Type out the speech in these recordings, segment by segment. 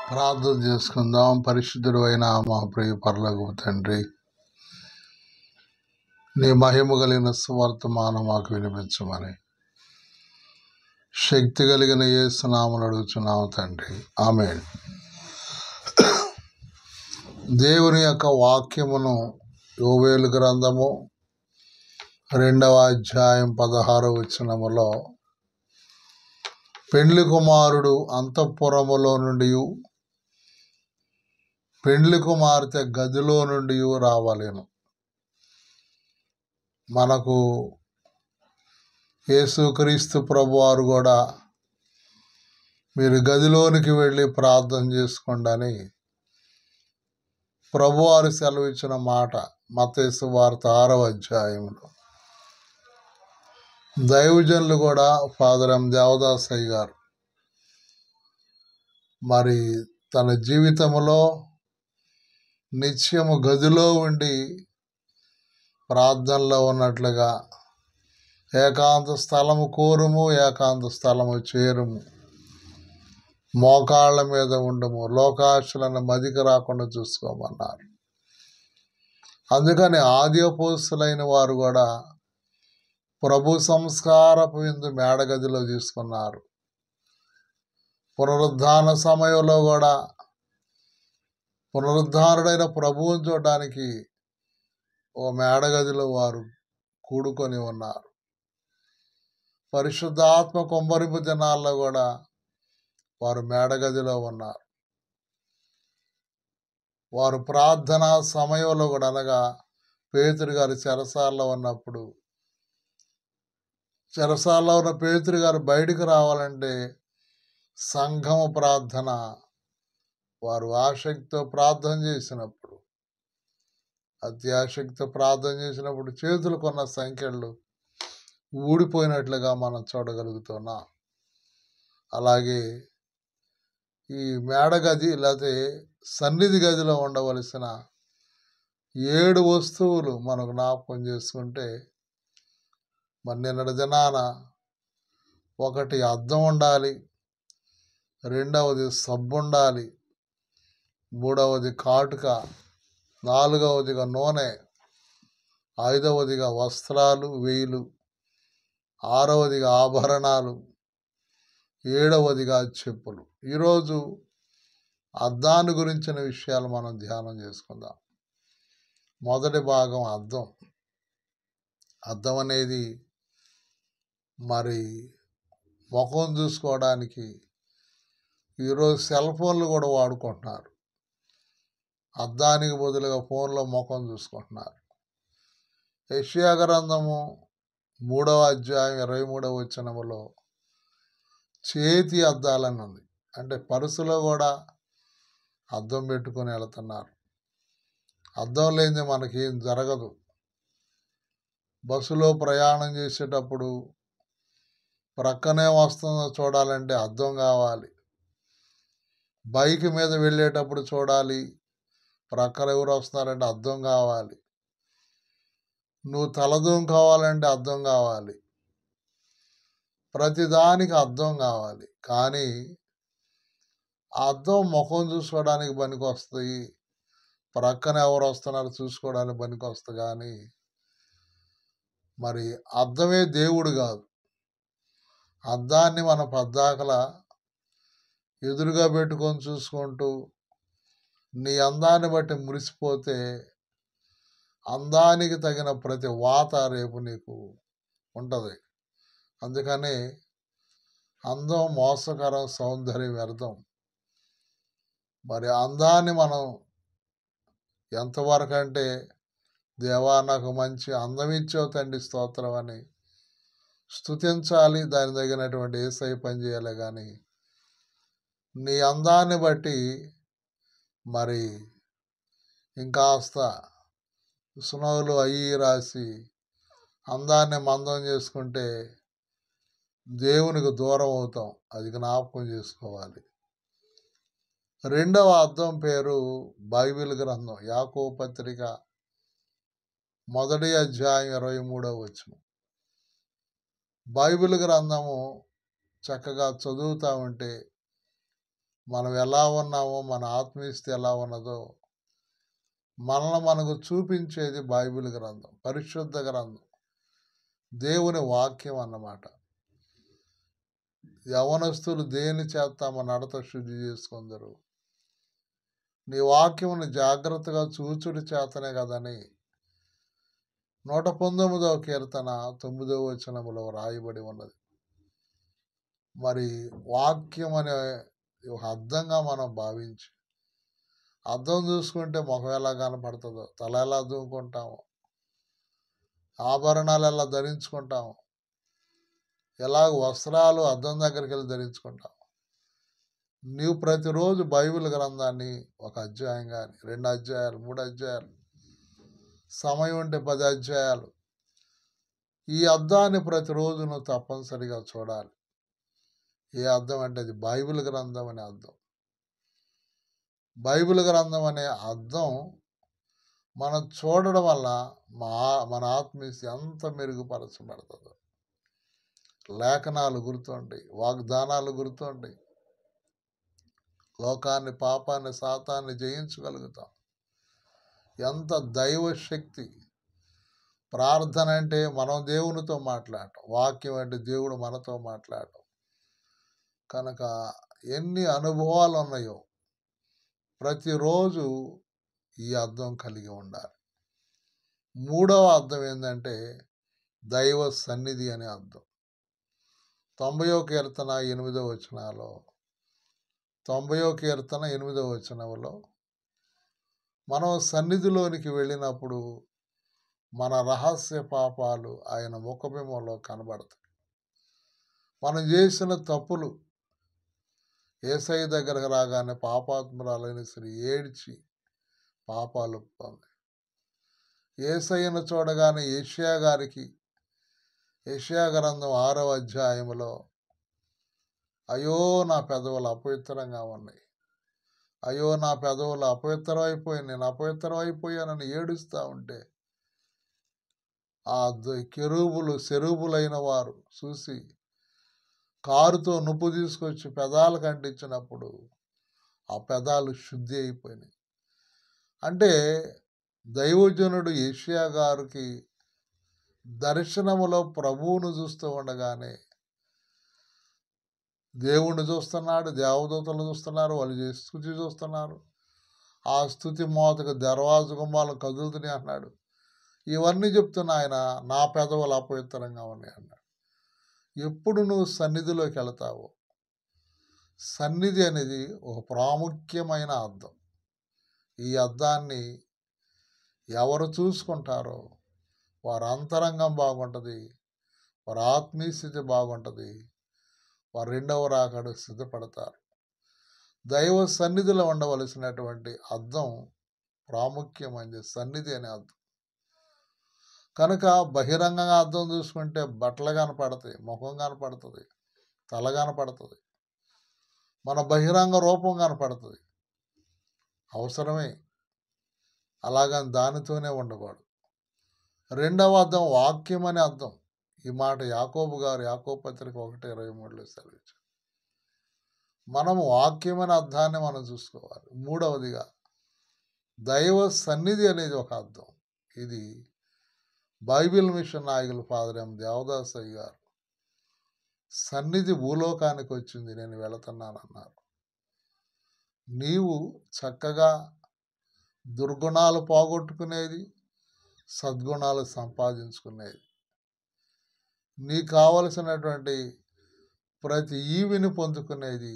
ప్రార్థన చేసుకుందాం. పరిశుద్ధుడు అయిన మా ప్రియ పరలోకపు తండ్రి, నీ మహిమ కలిగిన సువర్తమానం మాకు వినిపించమని శక్తి కలిగిన యేసు నామములో అడుగుచున్నాము తండ్రి, ఆమేన్. దేవుని యొక్క వాక్యమును యోవేలు గ్రంథము 2వ అధ్యాయం 16వ వచనములో, పెండ్లి కుమారుడు అంతఃపురములో నుండి పెండ్లి కుమార్తె గదిలో నుండి రావాలేను. మనకు యేసుక్రీస్తు ప్రభువారు కూడా మీరు గదిలోనికి వెళ్ళి ప్రార్థన చేసుకోండి అని ప్రభువారు సెలవిచ్చిన మాట మత్తయి సువార్త 6వ అధ్యాయంలో. దైవజనులు కూడా ఫాదర్ ఎం దేవదాసయ్య గారు మరి తన జీవితంలో నిత్యము గదిలో ఉండి ప్రార్థనలో ఉన్నట్లుగా ఏకాంత స్థలము కోరుము, ఏకాంత స్థలము చేరుము, మోకాళ్ళ మీద ఉండము, లోకాశలను మదికి రాకుండా చూసుకోమన్నారు. అందుకని ఆది అపోస్తులైన వారు కూడా ప్రభు సంస్కారపు విందు మేడగదిలో తీసుకున్నారు. పునరుద్ధాన సమయంలో కూడా పునరుద్ధానుడైన ప్రభువుని చూడడానికి ఓ మేడగదిలో వారు కూడుకొని ఉన్నారు. పరిశుద్ధాత్మ కుమ్మరింపు దినాల్లో కూడా వారు మేడగదిలో ఉన్నారు. వారు ప్రార్థనా సమయంలో కూడా, అనగా పేతురు గారు చెరసాలలో ఉన్నప్పుడు, చెరసాలలో ఉన్న పేతురు గారు బయటకు రావాలంటే సంఘము ప్రార్థన వారు ఆసక్తితో ప్రార్థన చేసినప్పుడు, అత్యాసక్తితో ప్రార్థన చేసినప్పుడు చేతులు కొన్న సంఖ్యలు ఊడిపోయినట్లుగా మనం చూడగలుగుతున్నాం. అలాగే ఈ మేడగది లేకపోతే సన్నిధి గదిలో ఉండవలసిన 7 వస్తువులు మనం జ్ఞాపకం చేసుకుంటే, మరి నిన్నటి దినాన ఒకటి అద్దం ఉండాలి, 2వది సబ్బు ఉండాలి, 3వది కాటుక, 4వదిగా నూనె, 5వదిగా వస్త్రాలు వేయిలు, 6వదిగా ఆభరణాలు, 7వదిగా చెప్పులు. ఈరోజు అద్దాన్ని గురించిన విషయాలు మనం ధ్యానం చేసుకుందాం. మొదటి భాగం అద్దం. అద్దం అనేది మరి ముఖం చూసుకోవడానికి ఈరోజు సెల్ ఫోన్లు కూడా వాడుకుంటున్నారు. అద్దానికి బదులుగా ఫోన్లో ముఖం చూసుకుంటున్నారు. యెషయా గ్రంథము 3వ అధ్యాయం 23వ వచనములో చేతి అద్దాలని ఉంది. అంటే పరుసులో కూడా అద్దం పెట్టుకొని వెళుతున్నారు. అద్దం లేనిది మనకేం జరగదు. బస్సులో ప్రయాణం చేసేటప్పుడు ప్రక్కనే వస్తుందో చూడాలంటే అద్దం కావాలి. బైక్ మీద వెళ్ళేటప్పుడు చూడాలి, ప్రక్కన ఎవరు వస్తున్నారంటే అద్దం కావాలి. నువ్వు తలదూంకోవాలంటే అద్దం కావాలి. ప్రతిదానికి అద్దం కావాలి. కానీ అద్దం ముఖం చూసుకోవడానికి పనికి వస్తాయి, ప్రక్కన ఎవరు వస్తున్నారు చూసుకోవడానికి పనికి వస్తుంది. కానీ మరి అద్దమే దేవుడు కాదు. అద్దాన్ని మన పద్దాకలా ఎదురుగా పెట్టుకొని చూసుకుంటూ నీ అందాన్ని బట్టి మురిసిపోతే అందానికి తగిన ప్రతి వాత రేపు నీకు ఉంటుంది. అందుకని అందం మోసకరం, సౌందర్యం వ్యర్థం. మరి అందాన్ని మనం ఎంతవరకు అంటే, దేవా నాకు మంచి అందం ఇచ్చావు తండ్రి స్తోత్రం అని స్తుతించాలి. దాని తగినటువంటి యేసయ్య పని చేయాలి. కానీ నీ అందాన్ని బట్టి మరి ఇంకాస్త సునవులు అయ్యి రాసి అందాన్ని మందం చేసుకుంటే దేవునికి దూరం అవుతాం. అది జ్ఞాపకం చేసుకోవాలి. 2వ అద్దం పేరు బైబిల్ గ్రంథం. యాకోబు పత్రిక 1వ అధ్యాయం 23వ వచనం. బైబిల్ గ్రంథము చక్కగా చదువుతూ ఉంటే మనం ఎలా ఉన్నామో, మన ఆత్మీయస్థితి ఎలా ఉన్నదో మనల్ని మనకు చూపించేది బైబిల్ గ్రంథం, పరిశుద్ధ గ్రంథం, దేవుని వాక్యం అన్నమాట. యవనస్తులు దేని చేత తమ నడత శుద్ధి చేసుకుందరు? నీ వాక్యమును జాగ్రత్తగా చూచుడి చేతనే కదని 119వ కీర్తన 9వ వచనములో రాయబడి ఉన్నది. మరి వాక్యం అనే ఒక అర్థంగా మనం భావించి, అద్దం చూసుకుంటే ముఖం ఎలా కనపడుతుందో, తల ఎలా దూకుంటాము, ఆభరణాలు ఎలా ధరించుకుంటాము, ఎలాగ వస్త్రాలు అద్దం దగ్గరికి వెళ్ళి ధరించుకుంటాము. నీవు ప్రతిరోజు బైబిల్ గ్రంథాన్ని ఒక అధ్యాయం కానీ, 2 అధ్యాయాలు, 3 అధ్యాయాలు, సమయం ఉంటే 10 అధ్యాయాలు, ఈ అద్దాన్ని ప్రతిరోజు నువ్వు తప్పనిసరిగా చూడాలి. ఏ అద్దం అంటే అది బైబిల్ గ్రంథం అనే అద్దం. బైబిల్ గ్రంథం అనే అద్దం మనం చూడడం వల్ల మన ఆత్మీయత ఎంత మెరుగుపరచబడుతుందో. లేఖనాలు గుర్తుంటాయి, వాగ్దానాలు గుర్తుంటాయి. లోకాన్ని, పాపాన్ని, సాతాన్ని జయించగలుగుతాం. ఎంత దైవశక్తి! ప్రార్థన అంటే మనం దేవునితో మాట్లాడటం, వాక్యం అంటే దేవుడు మనతో మాట్లాడటం. కనుక ఎన్ని అనుభవాలు ఉన్నాయో ప్రతిరోజు ఈ అర్థం కలిగి ఉండాలి. 3వ అర్థం ఏంటంటే దైవ సన్నిధి అనే అర్థం. 90వ కీర్తన 8వ వచనంలో 90వ కీర్తన 8వ వచనంలో మనం సన్నిధిలోనికి వెళ్ళినప్పుడు మన రహస్య పాపాలు ఆయన ముఖబింబంలో కనబడతాయి. మనం చేసిన తప్పులు యేసయ్య దగ్గరకు రాగానే పాపాత్మురాలైన స్త్రీ ఏడ్చి పాపాలు ఒప్పుకుంది. యేసయ్యను చూడగానే యెషయా గారికి యెషయా గ్రంథం 6వ అధ్యాయంలో అయ్యో నా పెదవులు అపవిత్రంగా ఉన్నాయి, అయ్యో నా పెదవులు అపవిత్రమైపోయాయి, నేను అపవిత్రమైపోయానని ఏడుస్తూ ఉంటే ఆ కెరూబులు సెరూబులైన వారు చూసి కారుతో నుప్పు తీసుకొచ్చి పెదాలకు అంటించినప్పుడు ఆ పెదాలు శుద్ధి అయిపోయినాయి. అంటే దైవజనుడు యెషయా గారికి దర్శనములో ప్రభువును చూస్తూ ఉండగానే దేవుణ్ణి చూస్తున్నాడు, దేవదూతలు చూస్తున్నారు, వాళ్ళు స్తుతి చూస్తున్నారు. ఆ స్తుతి మోతకు దర్వాజ గుమ్మాలు కదులుతున్నాయి అన్నాడు. ఇవన్నీ చెప్తున్న ఆయన నా పెదవులు అపవిత్రంగా ఉన్నాయి అన్నాడు. ఎప్పుడు నువ్వు సన్నిధిలోకి వెళతావో, సన్నిధి అనేది ఒక ప్రాముఖ్యమైన అద్దం. ఈ అద్దాన్ని ఎవరు చూసుకుంటారో వారి అంతరంగం బాగుంటుంది, వారి ఆత్మీయ స్థితి బాగుంటుంది, వారు 2వ రాకడకు సిద్ధపడతారు. దైవ సన్నిధిలో ఉండవలసినటువంటి అద్దం ప్రాముఖ్యమైనది సన్నిధి అనే అద్దం. కనుక బహిరంగంగా అద్దం చూసుకుంటే బట్టలు కనపడతాయి, ముఖం కనపడుతుంది, తల కనపడుతుంది, మన బహిరంగ రూపం కనపడుతుంది. అవసరమే, అలాగని దానితోనే ఉండకూడదు. 2వ అద్దం వాక్యం అనే అద్దం. ఈ మాట యాకోబు గారు యాకోబు పత్రిక 1:23లో సెలవిచ్చారు. మనము వాక్యమైన అర్థాన్ని మనం చూసుకోవాలి. 3వదిగా దైవ సన్నిధి అనేది ఒక అర్థం. ఇది బైబిల్ మిషన్ నాయకులు ఫాదర్ ఎం దేవదాసయ్య గారు సన్నిధి భూలోకానికి వచ్చింది, నేను వెళుతున్నానన్నారు. నీవు చక్కగా దుర్గుణాలు పోగొట్టుకునేది, సద్గుణాలు సంపాదించుకునేది, నీకు కావలసినటువంటి ప్రతి ఈవిని పొందుకునేది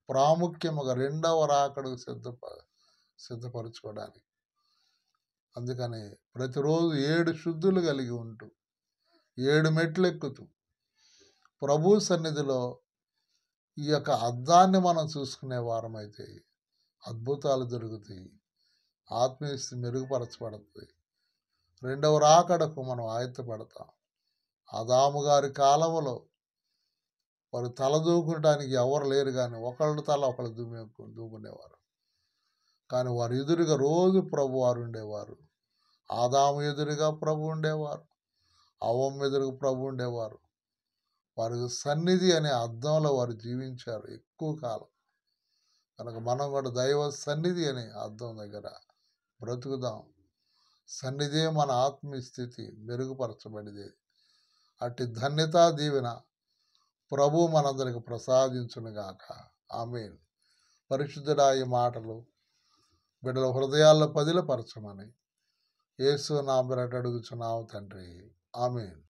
ప్రాముఖ్యముగా 2వ రాకడకు సిద్ధపరచుకోవడానికి. అందుకని ప్రతిరోజు 7 శుద్ధులు కలిగి ఉంటూ 7 మెట్లు ఎక్కుతూ ప్రభు సన్నిధిలో ఈ యొక్క అద్దాన్ని మనం చూసుకునే వారమైతే అద్భుతాలు జరుగుతాయి, ఆత్మీయస్థితి మెరుగుపరచబడుతుంది, 2వ రాకడకు మనం ఆయత్తపడతాం. ఆదాము గారి కాలంలో వారు తల దూకడానికి ఎవరు లేరు, కానీ ఒకళ్ళ తల ఒకళ్ళు దూకునేవారు. కానీ వారు ఎదురుగా రోజు ప్రభు వారు ఉండేవారు. ఆదాము ఎదురుగా ప్రభు ఉండేవారు, అవ్వమ్మ ఎదురుగా ప్రభు ఉండేవారు. వారి సన్నిధి అనే అద్దంలో వారు జీవించారు ఎక్కువ కాలం. కనుక మనం కూడా దైవ సన్నిధి అని అద్దం దగ్గర బ్రతుకుదాం. సన్నిధే మన ఆత్మీయ స్థితి మెరుగుపరచబడిదే. అట్టి ధన్యత దీవెన ప్రభు మనందరికి ప్రసాదించునుగాక. ఆమేన్. పరిశుద్ధుడా ఈ మాటలు బిడ్డల హృదయాల్లో పదిలపరచమని యేసు నామమున అడుగుచున్నాము తండ్రి. ఆమేన్.